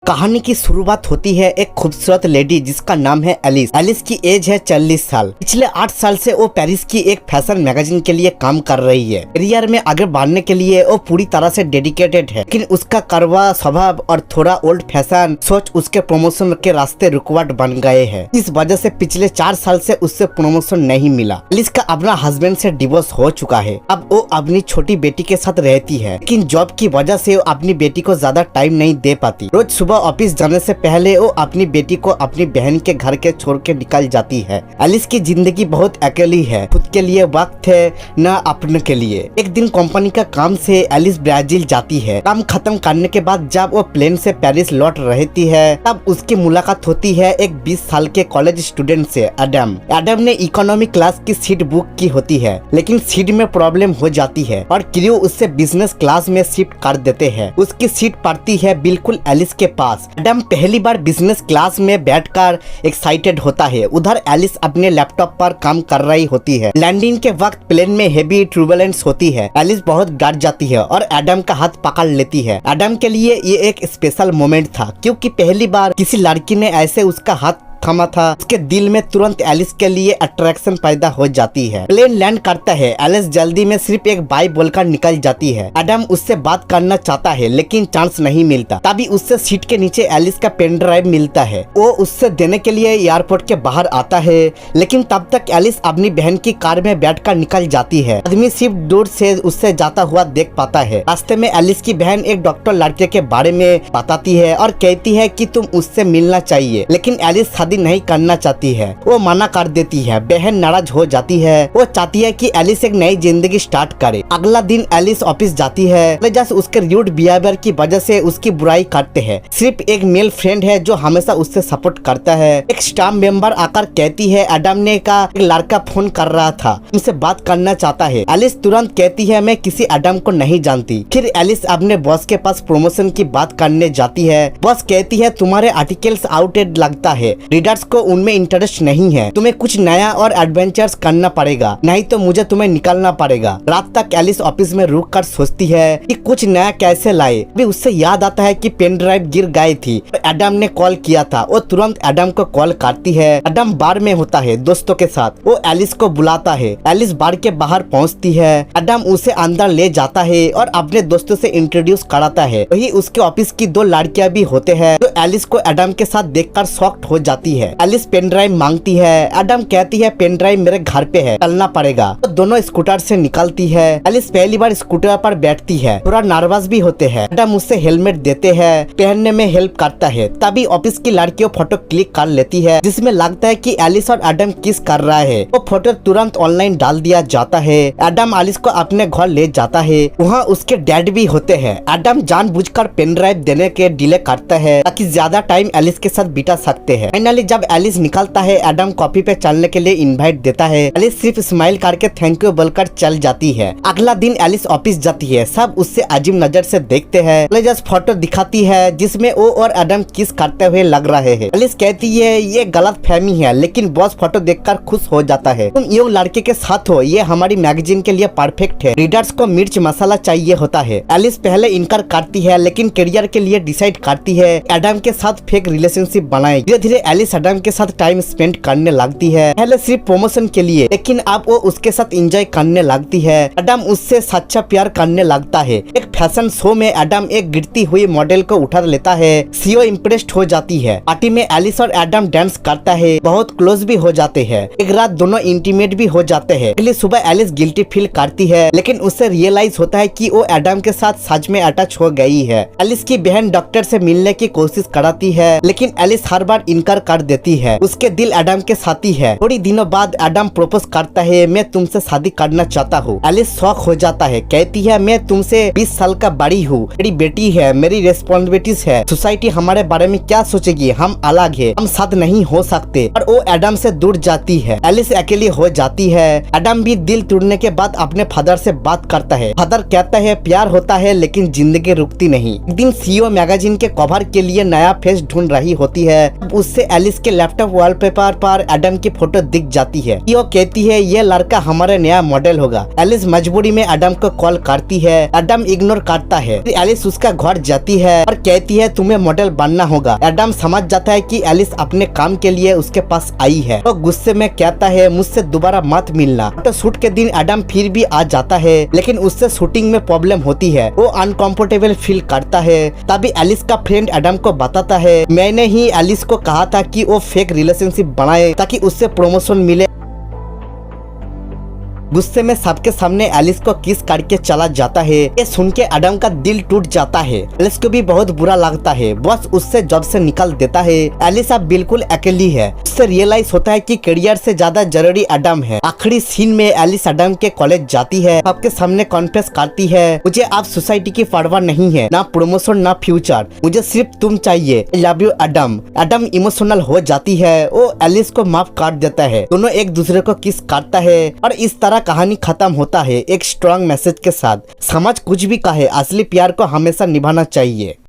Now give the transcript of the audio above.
कहानी की शुरुआत होती है एक खूबसूरत लेडी जिसका नाम है एलिस। एलिस की एज है 40 साल। पिछले 8 साल से वो पेरिस की एक फैशन मैगजीन के लिए काम कर रही है। करियर में आगे बढ़ने के लिए वो पूरी तरह से डेडिकेटेड है, लेकिन उसका कड़वा स्वभाव और थोड़ा ओल्ड फैशन सोच उसके प्रमोशन के रास्ते रुकावट बन गए हैं। इस वजह से पिछले 4 साल से उससे प्रमोशन नहीं मिला। एलिस का अपना हस्बैंड से डिवोर्स हो चुका है। अब वो अपनी छोटी बेटी के साथ रहती है, लेकिन जॉब की वजह से वो अपनी बेटी को ज्यादा टाइम नहीं दे पाती। रोज सुबह ऑफिस जाने से पहले वो अपनी बेटी को अपनी बहन के घर के छोड़ के निकल जाती है। एलिस की जिंदगी बहुत अकेली है, खुद के लिए वक्त है न अपने के लिए। एक दिन कंपनी का काम से एलिस ब्राजील जाती है। काम खत्म करने के बाद जब वो प्लेन से पेरिस लौट रहती है तब उसकी मुलाकात होती है एक 20 साल के कॉलेज स्टूडेंट से, एडम। एडम ने इकोनॉमी क्लास की सीट बुक की होती है, लेकिन सीट में प्रॉब्लम हो जाती है और क्रू उससे बिजनेस क्लास में शिफ्ट कर देते हैं। उसकी सीट पड़ती है बिल्कुल एलिस के पास। एडम पहली बार बिजनेस क्लास में बैठकर एक्साइटेड होता है। उधर एलिस अपने लैपटॉप पर काम कर रही होती है। लैंडिंग के वक्त प्लेन में हेवी टर्बुलेंस होती है। एलिस बहुत डर जाती है और एडम का हाथ पकड़ लेती है। एडम के लिए ये एक स्पेशल मोमेंट था, क्योंकि पहली बार किसी लड़की ने ऐसे उसका हाथ थमा था। उसके दिल में तुरंत एलिस के लिए अट्रैक्शन पैदा हो जाती है। प्लेन लैंड करता है। एलिस जल्दी में सिर्फ एक बाय बोलकर निकल जाती है। एडम उससे बात करना चाहता है, लेकिन चांस नहीं मिलता। तभी उससे सीट के नीचे एलिस का पेन ड्राइव मिलता है। वो उससे देने के लिए एयरपोर्ट के बाहर आता है, लेकिन तब तक एलिस अपनी बहन की कार में बैठकर निकल जाती है। आदमी सिर्फ दूर से उससे जाता हुआ देख पाता है। रास्ते में एलिस की बहन एक डॉक्टर लड़के के बारे में बताती है और कहती है कि तुम उससे मिलना चाहिए, लेकिन एलिस नहीं करना चाहती है। वो मना कर देती है। बहन नाराज हो जाती है। वो चाहती है कि एलिस एक नई जिंदगी स्टार्ट करे। अगला दिन एलिस ऑफिस जाती है। जस्ट उसके रूड बिहेवियर की वजह से उसकी बुराई करते हैं। सिर्फ एक मेल फ्रेंड है जो हमेशा उससे सपोर्ट करता है। एक स्टाफ मेंबर आकर कहती है एडम ने का एक लड़का फोन कर रहा था, उनसे बात करना चाहता है। एलिस तुरंत कहती है मैं किसी एडम को नहीं जानती। फिर एलिस अपने बॉस के पास प्रमोशन की बात करने जाती है। बॉस कहती है तुम्हारे आर्टिकल्स आउटडेटेड लगता है, रीडर्स को उनमें इंटरेस्ट नहीं है, तुम्हें कुछ नया और एडवेंचर्स करना पड़ेगा, नहीं तो मुझे तुम्हें निकालना पड़ेगा। रात तक एलिस ऑफिस में रुक कर सोचती है कि कुछ नया कैसे लाए। अभी उससे याद आता है कि पेन ड्राइव गिर गई थी। एडम ने कॉल किया था। वो तुरंत एडम को कॉल करती है। एडम बार में होता है दोस्तों के साथ। वो एलिस को बुलाता है। एलिस बार के बाहर पहुंचती है। एडम उसे अंदर ले जाता है और अपने दोस्तों से इंट्रोड्यूस कराता है। वही उसके ऑफिस की 2 लड़कियां भी होते हैं जो एलिस को एडम के साथ देखकर शॉक्ड हो जाती है। एलिस पेन ड्राइव मांगती है। एडम कहती है पेन ड्राइव मेरे घर पे है, चलना पड़ेगा। तो दोनों स्कूटर से निकलती है। एलिस पहली बार स्कूटर पर बैठती है। थोड़ा नर्वस भी होते हैं। एडम उससे हेलमेट देते हैं, पहनने में हेल्प करता है। तभी ऑफिस की लड़कियों फोटो क्लिक कर लेती है, जिसमें लगता है कि एलिस और एडम किस कर रहा है। वो फोटो तुरंत ऑनलाइन डाल दिया जाता है। एडम एलिस को अपने घर ले जाता है। वहाँ उसके डैड भी होते हैं। एडम जानबूझकर पेन ड्राइव देने के डिले करता है ताकि ज्यादा टाइम एलिस के साथ बिता सकते हैं। फाइनली जब एलिस निकलता है, एडम कॉफी पे चलने के लिए इनवाइट देता है। एलिस सिर्फ स्माइल करके थैंक यू बोलकर चल जाती है। अगला दिन एलिस ऑफिस जाती है। सब उससे अजीब नजर से देखते हैं। जस्ट फोटो दिखाती है जिसमें वो और एडम किस करते हुए लग रहे हैं। एलिस कहती है ये गलत फहमी है, लेकिन बॉस फोटो देखकर खुश हो जाता है। तुम ये लड़के के साथ हो, ये हमारी मैगजीन के लिए परफेक्ट है। रीडर्स को मिर्च मसाला चाहिए होता है। एलिस पहले इनकार करती है, लेकिन करियर के लिए डिसाइड करती है एडम के साथ फेक रिलेशनशिप बनाए। धीरे धीरे एलिस एडम के साथ टाइम स्पेंड करने लगती है। पहले सिर्फ प्रमोशन के लिए, लेकिन अब वो उसके साथ एंजॉय करने लगती है। एडम उससे सच्चा प्यार करने लगता है। एक फैशन शो में एडम एक गिरती हुई मॉडल को उठा लेता है। सीओ इम्प्रेस्ड हो जाती है। पार्टी में एलिस और एडम डांस करता है, बहुत क्लोज भी हो जाते हैं। एक रात दोनों इंटीमेट भी हो जाते हैं। अगली सुबह एलिस गिल्टी फील करती है, लेकिन उससे रियलाइज होता है कि वो एडम के साथ सच में अटैच हो गई है। एलिस की बहन डॉक्टर से मिलने की कोशिश कराती है, लेकिन एलिस हर बार इनकार कर देती है। उसके दिल एडम के साथी है। थोड़ी दिनों बाद एडम प्रपोज करता है, मैं तुमसे शादी करना चाहता हूँ। एलिस शॉक हो जाता है। कहती है मैं तुमसे 20 साल का बड़ी हूँ, मेरी बेटी है, मेरी रेस्पॉन्सिबिलिटीज है। सोसाइटी हमारे बारे में क्या सोचेगी, हम अलग है, हम साथ नहीं हो सकते। और वो एडम से दूर जाती है। एलिस अकेली हो जाती है। एडम भी दिल तोड़ने के बाद अपने फादर से बात करता है। फादर कहता है प्यार होता है लेकिन जिंदगी रुकती नहीं। एक दिन सीईओ मैगजीन के कवर के लिए नया फेस ढूंढ रही होती है। उससे एलिस एलिस के लैपटॉप वॉलपेपर पर एडम की फोटो दिख जाती है। वो कहती है ये लड़का हमारे नया मॉडल होगा। एलिस मजबूरी में एडम को कॉल करती है। एडम इग्नोर करता है। एलिस उसका घर जाती है और कहती है तुम्हें मॉडल बनना होगा। एडम समझ जाता है कि एलिस अपने काम के लिए उसके पास आई है। तो गुस्से में कहता है मुझसे दोबारा मत मिलना। तो शूट के दिन एडम फिर भी आ जाता है, लेकिन उससे शूटिंग में प्रॉब्लम होती है। वो अनकंफर्टेबल फील करता है। तभी एलिस का फ्रेंड एडम को बताता है मैंने ही एलिस को कहा था कि वो फेक रिलेशनशिप बनाए ताकि उससे प्रमोशन मिले। गुस्से में सबके सामने एलिस को किस करके चला जाता है। ये सुन के एडम का दिल टूट जाता है। एलिस को भी बहुत बुरा लगता है। बॉस उससे जॉब से निकाल देता है। एलिस अब बिल्कुल अकेली है। उससे रियलाइज होता है कि करियर से ज्यादा जरूरी एडम है। आखिरी सीन में एलिस एडम के कॉलेज जाती है। सबके सामने कॉन्फेस करती है मुझे अब सोसाइटी की परवाह नहीं है, ना प्रमोशन ना फ्यूचर, मुझे सिर्फ तुम चाहिए। I love you Adam. Adam emotional हो जाती है। वो एलिस को माफ कर देता है। दोनों एक दूसरे को किस करता है और इस तरह कहानी खत्म होता है एक स्ट्रॉन्ग मैसेज के साथ। समाज कुछ भी कहे, असली प्यार को हमेशा निभाना चाहिए।